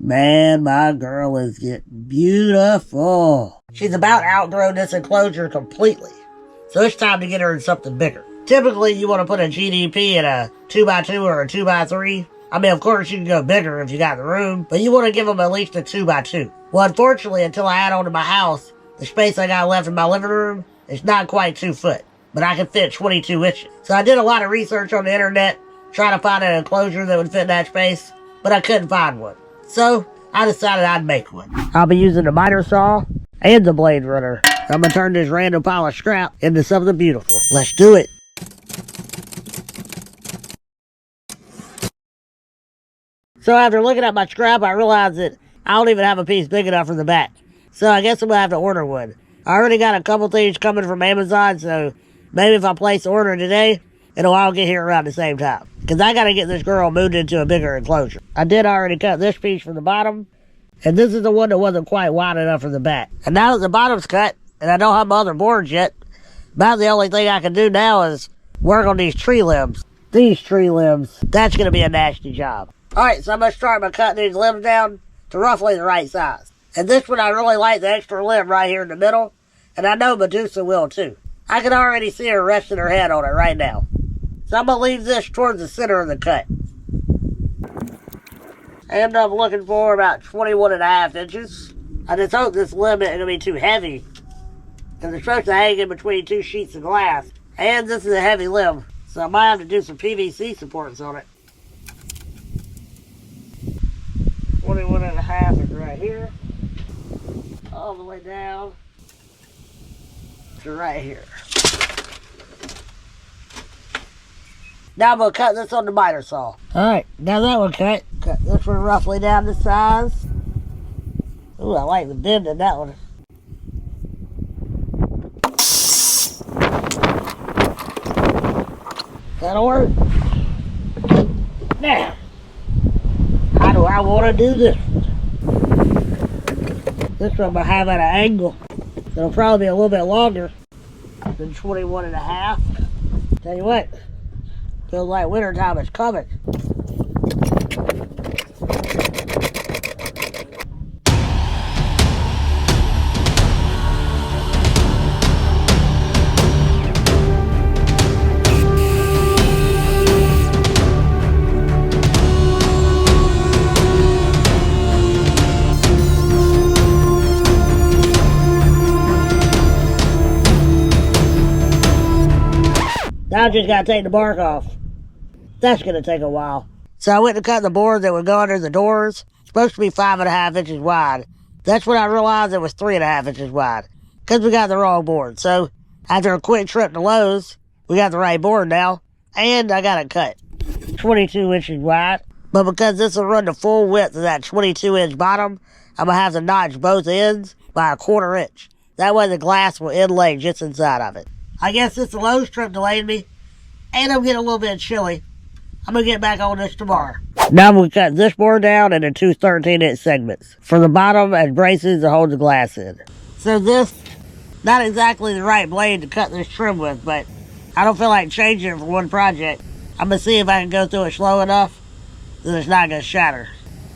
Man, my girl is getting beautiful. She's about outgrown this enclosure completely, so it's time to get her in something bigger. Typically, you want to put a GTP in a 2x2 or a 2x3. I mean, of course, you can go bigger if you got the room, but you want to give them at least a 2x2. Well, unfortunately, until I add on to my house, the space I got left in my living room is not quite 2 foot, but I can fit 22 inches. So I did a lot of research on the internet, trying to find an enclosure that would fit in that space, but I couldn't find one. So I decided I'd make one. I'll be using the miter saw and the blade runner. I'm gonna turn this random pile of scrap into something beautiful. Let's do it. So after looking at my scrap, I realized that I don't even have a piece big enough for the back. So I guess I'm gonna have to order one. I already got a couple things coming from Amazon, so maybe if I place the order today, it'll all get here around the same time. Because I gotta get this girl moved into a bigger enclosure. I did already cut this piece from the bottom, and this is the one that wasn't quite wide enough for the back. And now that the bottom's cut, and I don't have my other boards yet, about the only thing I can do now is work on these tree limbs. These tree limbs, that's gonna be a nasty job. Alright, so I'm gonna start by cutting these limbs down to roughly the right size. And this one, I really like the extra limb right here in the middle, and I know Medusa will too. I can already see her resting her head on it right now. So I'm gonna leave this towards the center of the cut. I end up looking for about 21.5 inches. I just hope this limb isn't gonna be too heavy, because it's supposed to hang in between 2 sheets of glass. And this is a heavy limb, so I might have to do some PVC supports on it. 21.5 is right here, all the way down to right here. Now I'm going to cut this on the miter saw. Alright, now that one cut. Cut this one roughly down to size. Ooh, I like the bend in that one. That'll work. Now, how do I want to do this one? This one I'm going to have at an angle. It'll probably be a little bit longer than 21.5. Tell you what, feels like wintertime is coming. Now I just gotta take the bark off. That's gonna take a while. So I went to cut the board that would go under the doors. It's supposed to be 5.5 inches wide. That's when I realized it was 3.5 inches wide, because we got the wrong board. So after a quick trip to Lowe's, we got the right board now, and I got it cut. 22 inches wide. But because this will run the full width of that 22-inch bottom, I'm gonna have to notch both ends by 1/4 inch. That way the glass will inlay just inside of it. I guess this Lowe's trip delayed me, and I'm getting a little bit chilly. I'm going to get back on this tomorrow. Now I'm going to cut this board down into 2 13-inch segments, from the bottom as braces to hold the glass in. So this, not exactly the right blade to cut this trim with, but I don't feel like changing it for one project. I'm going to see if I can go through it slow enough that it's not going to shatter.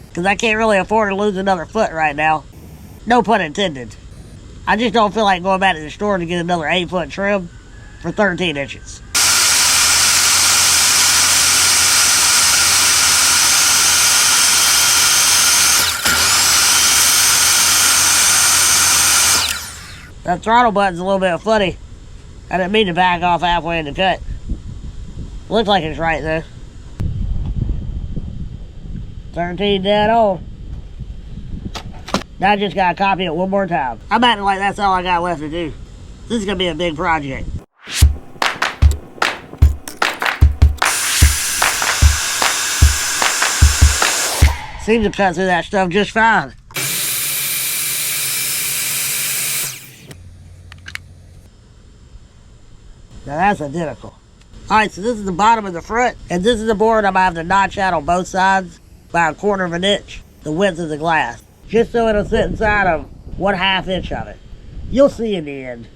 Because I can't really afford to lose another foot right now. No pun intended. I just don't feel like going back to the store to get another 8-foot trim for 13 inches. That throttle button's a little bit funny. I didn't mean to back off halfway in the cut. Looks like it's right though. 13 dead on. Now I just gotta copy it one more time. I'm acting like that's all I got left to do. This is gonna be a big project. Seems to cut through that stuff just fine. Now that's identical. Alright, so this is the bottom of the front, and this is the board I'm gonna have to notch out on both sides by 1/4 inch, the width of the glass, just so it'll sit inside of 1/2 inch of it. You'll see in the end.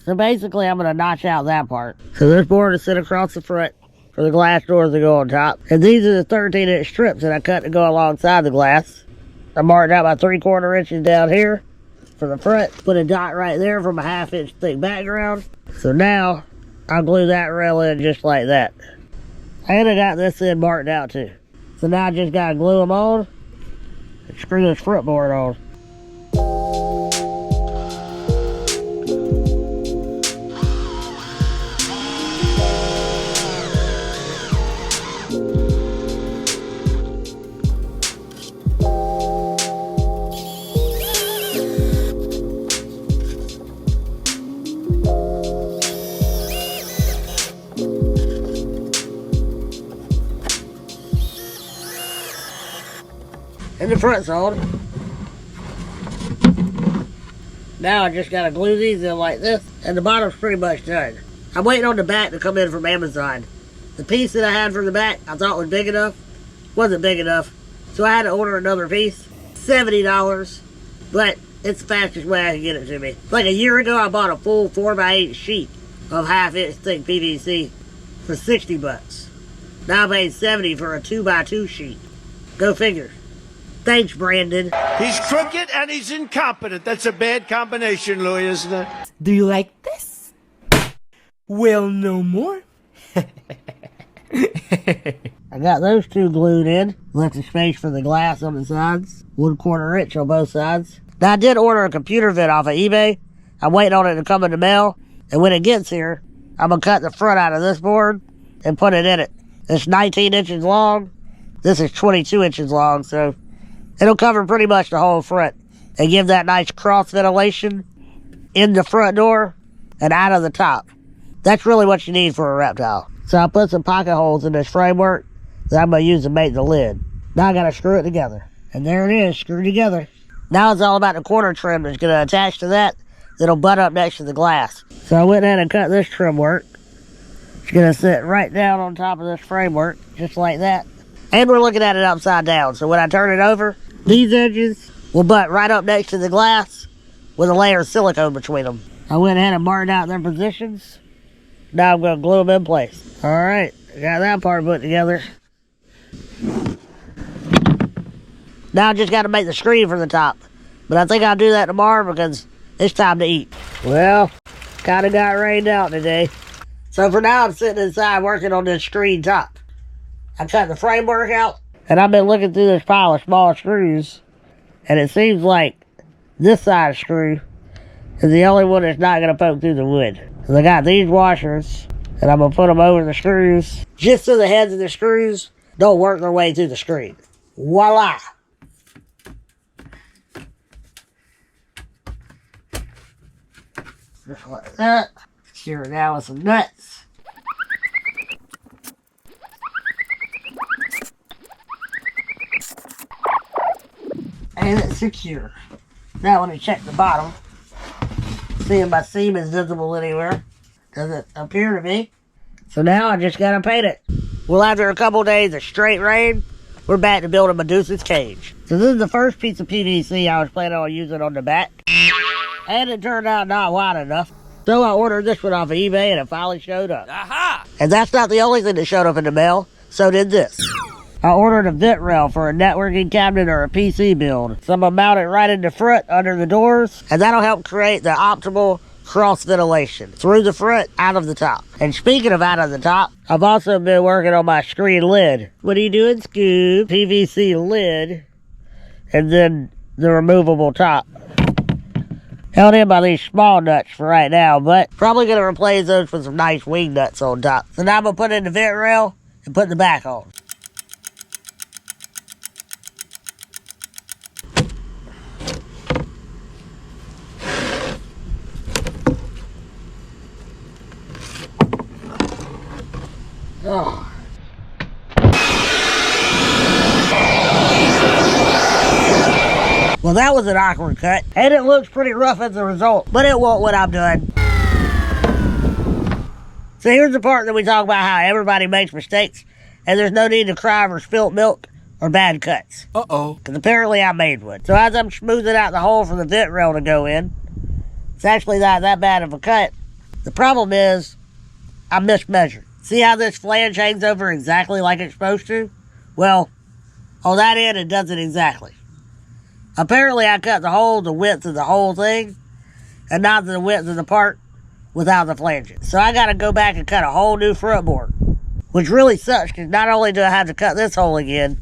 So basically I'm going to notch out that part. So this board is set across the front, for the glass doors to go on top. And these are the 13-inch strips that I cut to go alongside the glass. I marked out my 3/4 inches down here for the front. Put a dot right there from a 1/2 inch thick background. So now I'll glue that rail in just like that. And I got this in marked out too. So now I just gotta glue them on and screw this front board on. And the front's on. Now I just gotta glue these in like this, and the bottom's pretty much done. I'm waiting on the back to come in from Amazon. The piece that I had for the back I thought was big enough, wasn't big enough, so I had to order another piece. $70, but it's the fastest way I can get it to me. Like a year ago I bought a full 4x8 sheet of 1/2 inch thick PVC for 60 bucks. Now I paid 70 for a 2x2 sheet. Go figure. Thanks, Brandon. He's crooked and he's incompetent. That's a bad combination, Lewy, isn't it? Do you like this? Well, no more. I got those two glued in. Left a space for the glass on the sides. 1/4 inch on both sides. Now I did order a computer vent off of eBay. I'm waiting on it to come in the mail. And when it gets here, I'm going to cut the front out of this board and put it in it. It's 19 inches long. This is 22 inches long, so it'll cover pretty much the whole front and give that nice cross ventilation in the front door and out of the top. That's really what you need for a reptile. So I put some pocket holes in this framework that I'm going to use to make the lid. Now I got to screw it together. And there it is, screwed together. Now it's all about the corner trim that's going to attach to that. That'll butt up next to the glass. So I went ahead and cut this trim work. It's going to sit right down on top of this framework, just like that. And we're looking at it upside down. So when I turn it over, these edges will butt right up next to the glass with a layer of silicone between them. I went ahead and marked out their positions. Now I'm going to glue them in place. All right, I got that part put together. Now I just got to make the screen for the top. But I think I'll do that tomorrow because it's time to eat. Well, kind of got rained out today. So for now, I'm sitting inside working on this screen top. I cut the framework out, and I've been looking through this pile of small screws, and it seems like this side screw is the only one that's not going to poke through the wood. So I got these washers, and I'm going to put them over the screws, just so the heads of the screws don't work their way through the screen. Voila! Just like that. Secure it down with some nuts. And it's secure. Now let me check the bottom. See if my seam is visible anywhere. Doesn't appear to be. So now I just gotta paint it. Well, after a couple days of straight rain, we're back to building Medusa's cage. So this is the first piece of PVC I was planning on using on the back. And it turned out not wide enough. So I ordered this one off of eBay and it finally showed up. Aha! And that's not the only thing that showed up in the mail. So did this. I ordered a vent rail for a networking cabinet or a PC build. So I'm going to mount it right in the front under the doors. And that'll help create the optimal cross ventilation through the front, out of the top. And speaking of out of the top, I've also been working on my screen lid. What are you doing, Scoob? PVC lid. And then the removable top. Held in by these small nuts for right now, but probably going to replace those with some nice wing nuts on top. So now I'm going to put in the vent rail and put the back on. Oh. Well, that was an awkward cut, and it looks pretty rough as a result, but it won't when I'm done. So here's the part that we talk about how everybody makes mistakes, and there's no need to cry over spilt milk or bad cuts. Uh-oh. Because apparently I made one. So as I'm smoothing out the hole for the vent rail to go in, it's actually not that bad of a cut. The problem is, I mismeasured. See how this flange hangs over exactly like it's supposed to? Well, on that end, it doesn't exactly. Apparently, I cut the width of the whole thing, and not the width of the part without the flanges. So I got to go back and cut a whole new front board, which really sucks, because not only do I have to cut this hole again,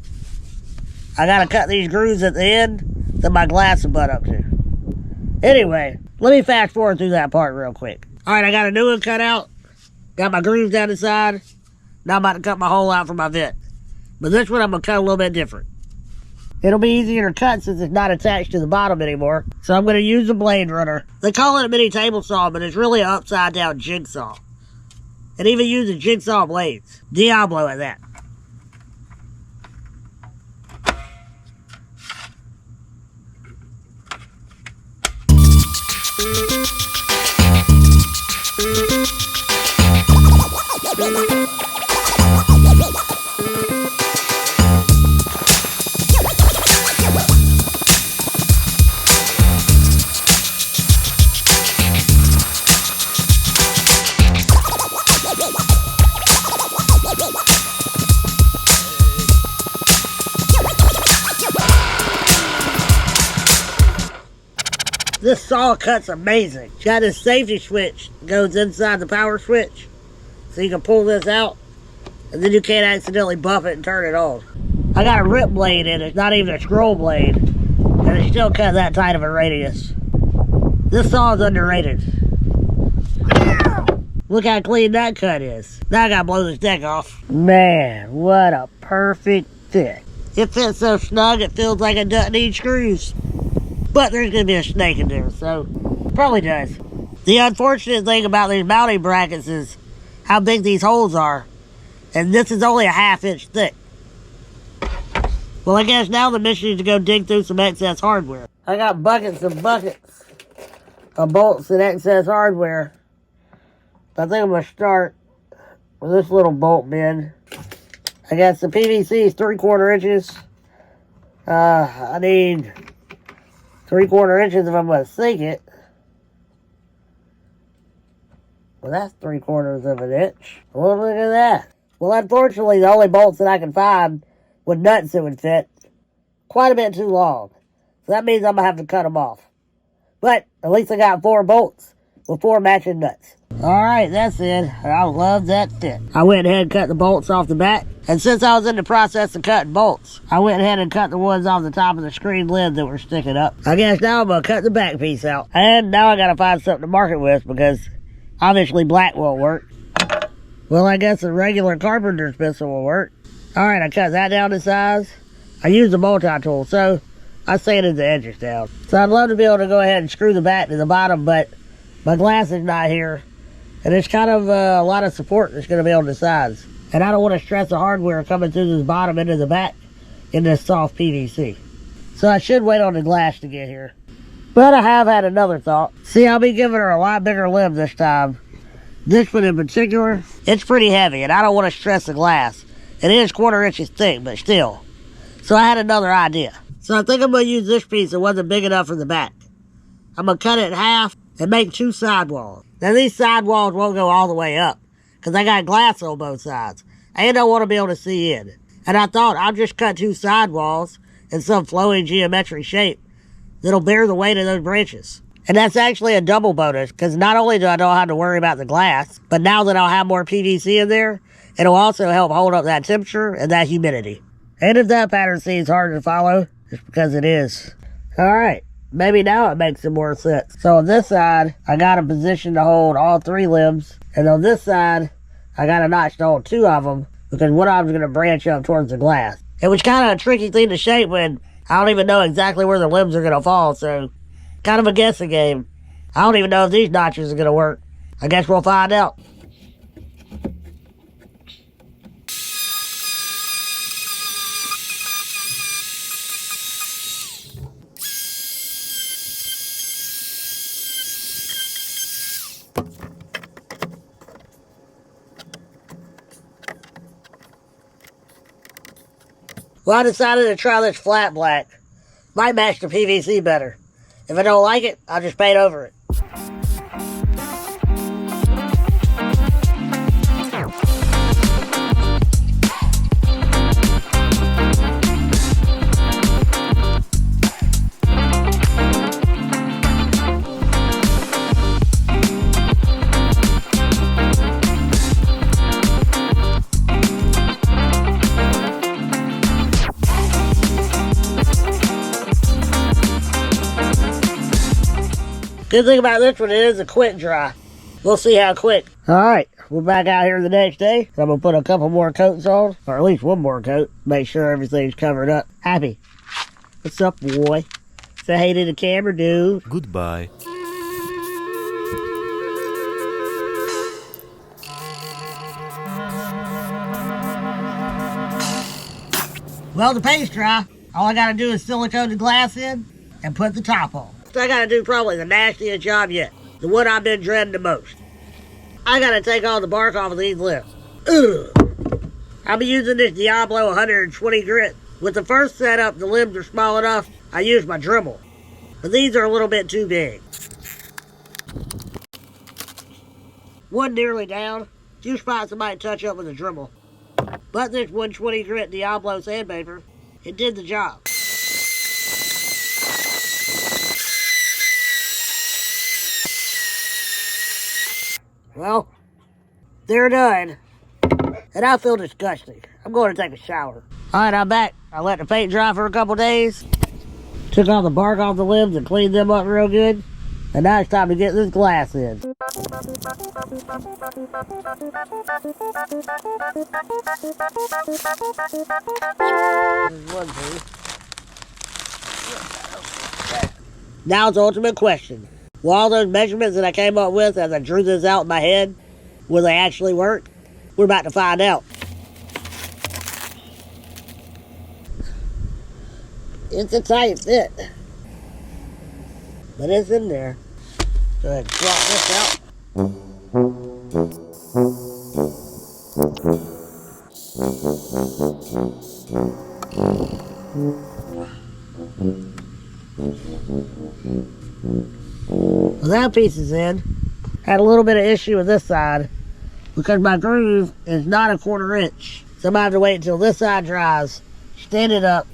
I got to cut these grooves at the end that my glass will butt up to. Anyway, let me fast forward through that part real quick. All right, I got a new one cut out. Got my grooves down the side. Now I'm about to cut my hole out for my vent. But this one I'm going to cut a little bit different. It'll be easier to cut since it's not attached to the bottom anymore. So I'm going to use a blade runner. They call it a mini table saw, but it's really an upside down jigsaw. It even uses jigsaw blades. Diablo at that. This saw cut's amazing. It's got this safety switch that goes inside the power switch. So you can pull this out, and then you can't accidentally buff it and turn it on. I got a rip blade in it, it's not even a scroll blade, and it still cut that tight of a radius. This saw is underrated. Look how clean that cut is. Now I gotta blow this deck off. Man, what a perfect fit. It fits so snug it feels like it doesn't need screws. But there's going to be a snake in there, so probably does. The unfortunate thing about these mounting brackets is how big these holes are. And this is only a 1/2 inch thick. Well, I guess now the mission is to go dig through some excess hardware. I got buckets and buckets of bolts and excess hardware. I think I'm going to start with this little bolt bin. I got some PVC 3/4 inches. I need 3/4 inches if I'm going to sink it. Well, that's 3/4 of an inch. Well, look at that. Well, unfortunately, the only bolts that I can find with nuts that would fit quite a bit too long. So that means I'm going to have to cut them off. But at least I got 4 bolts with 4 matching nuts. Alright, that's it. I love that fit. I went ahead and cut the bolts off the back. And since I was in the process of cutting bolts, I went ahead and cut the ones off the top of the screen lid that were sticking up. I guess now I'm going to cut the back piece out. And now I got to find something to mark it with because obviously black won't work. Well, I guess a regular carpenter's pencil will work. Alright, I cut that down to size. I used a multi-tool, so I sanded the edges down. So I'd love to be able to go ahead and screw the back to the bottom, but my glass is not here. And it's kind of a lot of support that's going to be on the sides. And I don't want to stress the hardware coming through this bottom into the back in this soft PVC. So I should wait on the glass to get here. But I have had another thought. See, I'll be giving her a lot bigger limb this time. This one in particular, it's pretty heavy, and I don't want to stress the glass. It is 1/4 inches thick, but still. So I had another idea. So I think I'm going to use this piece that wasn't big enough for the back. I'm going to cut it in half and make 2 sidewalls. Now these sidewalls won't go all the way up, because I got glass on both sides. I don't want to be able to see in. And I thought I'll just cut 2 sidewalls in some flowing geometric shape that'll bear the weight of those branches. And that's actually a double bonus, because not only do I not have to worry about the glass, but now that I'll have more PVC in there, it'll also help hold up that temperature and that humidity. And if that pattern seems hard to follow, it's because it is. Alright, maybe now it makes some more sense. So on this side, I got a position to hold all 3 limbs, and on this side, I got a notch to hold 2 of them, because one of them's going to branch up towards the glass. It was kind of a tricky thing to shape when I don't even know exactly where the limbs are going to fall, so kind of a guessing game. I don't even know if these notches are going to work. I guess we'll find out. Well, I decided to try this flat black. Might match the PVC better. If I don't like it, I'll just paint over it. Good thing about this one, it is a quick dry. We'll see how quick. Alright, we're back out here the next day. I'm going to put a couple more coats on, or at least one more coat. Make sure everything's covered up. Happy. What's up, boy? Say hey to the camera, dude. Goodbye. Well, the paint's dry. All I gotta do is silicone the glass in and put the top on. So I gotta do probably the nastiest job yet. The one I've been dreading the most. I gotta take all the bark off of these limbs. Ugh. I'll be using this Diablo 120 grit. With the first setup, the limbs are small enough, I used my Dremel. But these are a little bit too big. One nearly down. Few spots I might touch up with a Dremel. But this 120 grit Diablo sandpaper, it did the job. Well, they're done. And I feel disgusting. I'm going to take a shower. Alright, I'm back. I let the paint dry for a couple days. Took all the bark off the limbs and cleaned them up real good. And now it's time to get this glass in. Now it's the ultimate question. Will all those measurements that I came up with as I drew this out in my head, will they actually work? We're about to find out. It's a tight fit. But it's in there. Go ahead and swap this out. Well, that piece is in. Had a little bit of issue with this side because my groove is not a 1/4 inch. So I'm going to have to wait until this side dries, stand it up,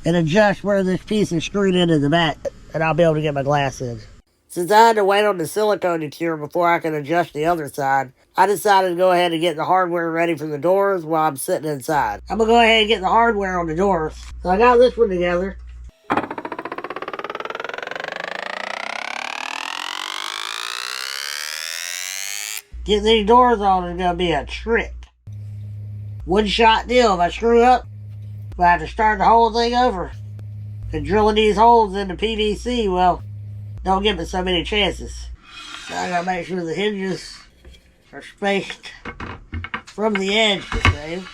and adjust where this piece is screwed into the back, and I'll be able to get my glass in. Since I had to wait on the silicone to cure before I could adjust the other side, I decided to go ahead and get the hardware ready for the doors while I'm sitting inside. I'm going to go ahead and get the hardware on the doors. So I got this one together. Getting these doors on is going to be a trick. One shot deal. If I screw up, I have to start the whole thing over. And drilling these holes into PVC, well, don't give it so many chances. So I gotta make sure the hinges are spaced from the edge the same.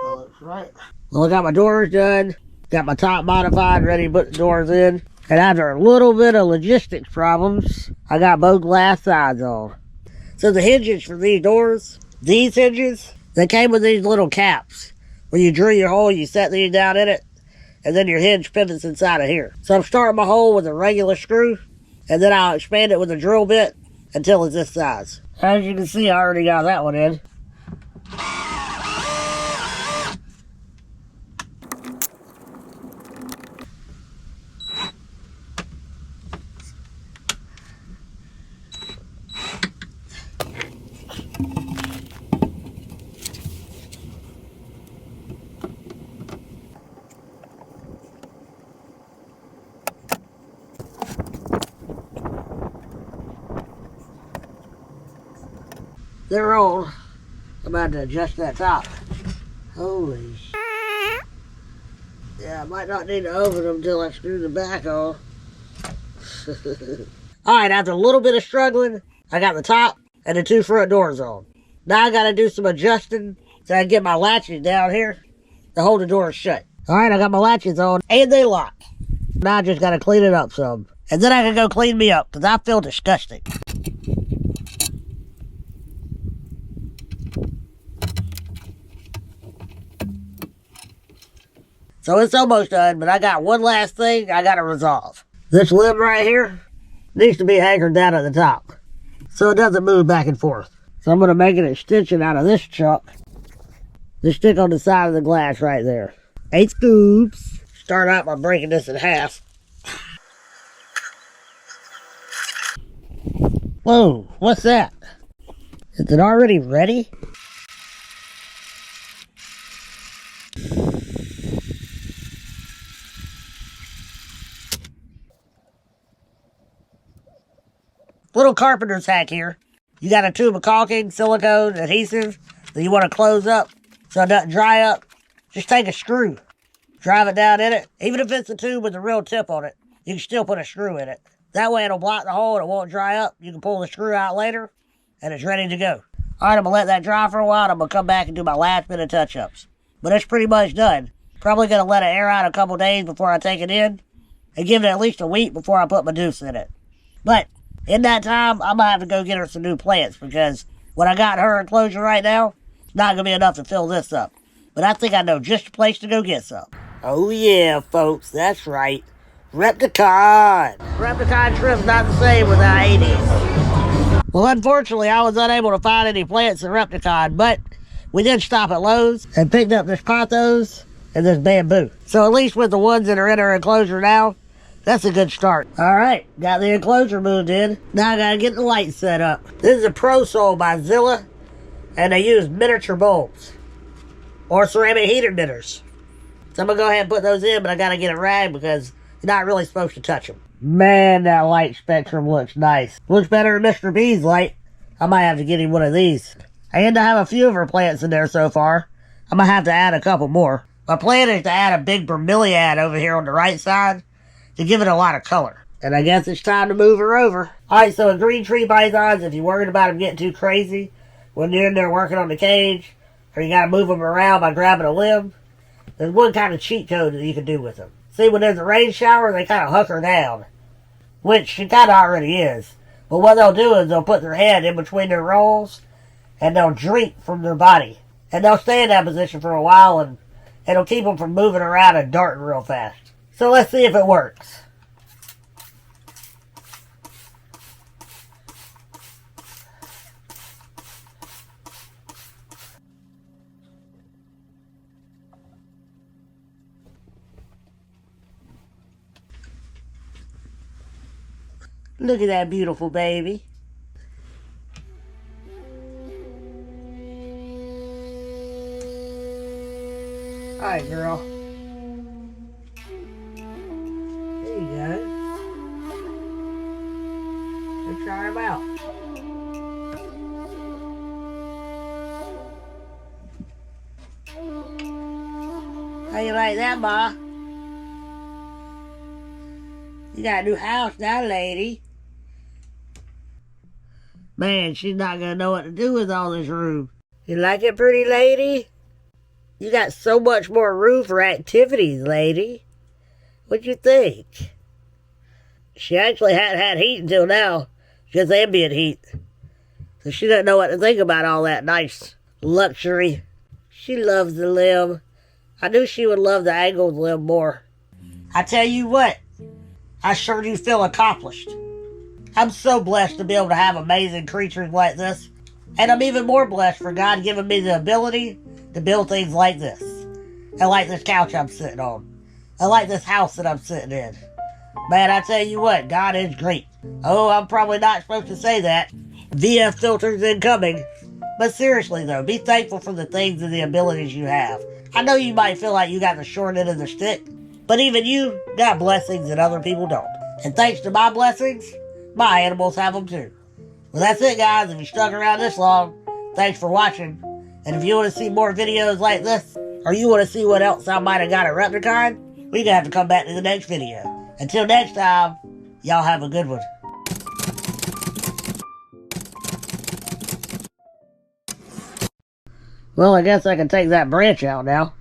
That looks right. Well, I got my doors done. Got my top modified, ready to put the doors in. And after a little bit of logistics problems, I got both glass sides on. So the hinges for these doors, these hinges, they came with these little caps. When you drill your hole, you set these down in it, and then your hinge pivots inside of here. So I'm starting my hole with a regular screw, and then I'll expand it with a drill bit until it's this size. As you can see, I already got that one in. They're rolled. I'm about to adjust that top. Holy sh**. Yeah, I might not need to open them until I screw the back on. Alright, after a little bit of struggling, I got the top and the 2 front doors on. Now I gotta do some adjusting so I can get my latches down here to hold the doors shut. Alright, I got my latches on and they lock. Now I just gotta clean it up some. And then I can go clean me up because I feel disgusting. So it's almost done, but I got one last thing I gotta resolve. This limb right here needs to be anchored down at the top so it doesn't move back and forth. So I'm gonna make an extension out of this chunk to stick on the side of the glass right there. 8 scoops. Start out by breaking this in half. Whoa, what's that? Is it already ready? little carpenter's hack here. You got a tube of caulking, silicone, adhesive that you want to close up so it doesn't dry up. Just take a screw, drive it down in it. Even if it's a tube with a real tip on it, you can still put a screw in it. That way it'll block the hole and it won't dry up. You can pull the screw out later and it's ready to go. All right, I'm going to let that dry for a while and I'm going to come back and do my last bit of touch-ups. But it's pretty much done. Probably going to let it air out a couple days before I take it in and give it at least a week before I put Medusa in it. But in that time, I'm going to have to go get her some new plants because what I got in her enclosure right now, it's not going to be enough to fill this up. But I think I know just a place to go get some. Oh yeah, folks, that's right. Repticon. Repticon shrimp's not the same without 80s. Well, unfortunately, I was unable to find any plants in Repticon, but we did stop at Lowe's and picked up this pothos and this bamboo. So at least with the ones that are in our enclosure now, that's a good start. All right, got the enclosure moved in. Now I gotta get the lights set up. This is a Pro Sol by Zilla, and they use miniature bulbs or ceramic heater knitters. So I'm gonna go ahead and put those in, but I gotta get a rag because you're not really supposed to touch them. Man, that light spectrum looks nice. Looks better than Mr. B's light. I might have to get him one of these. And I have a few of her plants in there so far. I'm gonna have to add a couple more. My plan is to add a big bromeliad over here on the right side to give it a lot of color. And I guess it's time to move her over. Alright, so a green tree pythons, if you're worried about them getting too crazy when you're in there working on the cage, or you gotta move them around by grabbing a limb, there's one kind of cheat code that you can do with them. See, when there's a rain shower, they kind of hunker down, which she kind of already is. But what they'll do is they'll put their head in between their rolls, and they'll drink from their body. And they'll stay in that position for a while, and it'll keep them from moving around and darting real fast. So let's see if it works. Look at that beautiful baby. Alright, girl. There you go. Let's try him out. How you like that, Ma? You got a new house now, lady. Man, she's not gonna know what to do with all this room. You like it, pretty lady? You got so much more room for activities, lady. What'd you think? She actually hadn't had heat until now. Just ambient heat. So she doesn't know what to think about all that nice luxury. She loves the limb. I knew she would love the angled limb more. I tell you what, I sure do feel accomplished. I'm so blessed to be able to have amazing creatures like this. And I'm even more blessed for God giving me the ability to build things like this. And like this couch I'm sitting on. And like this house that I'm sitting in. Man, I tell you what, God is great. Oh, I'm probably not supposed to say that. VF filters incoming. But seriously though, be thankful for the things and the abilities you have. I know you might feel like you got the short end of the stick, but even you got blessings that other people don't. And thanks to my blessings, my animals have them too. Well, that's it, guys. If you stuck around this long, thanks for watching. And if you want to see more videos like this, or you want to see what else I might have got at Repticon, we're going to have to come back to the next video. Until next time, y'all have a good one. Well, I guess I can take that branch out now.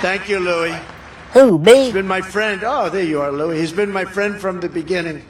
Thank you, Lewy. Who, me? He's been my friend. Oh, there you are, Lewy. He's been my friend from the beginning.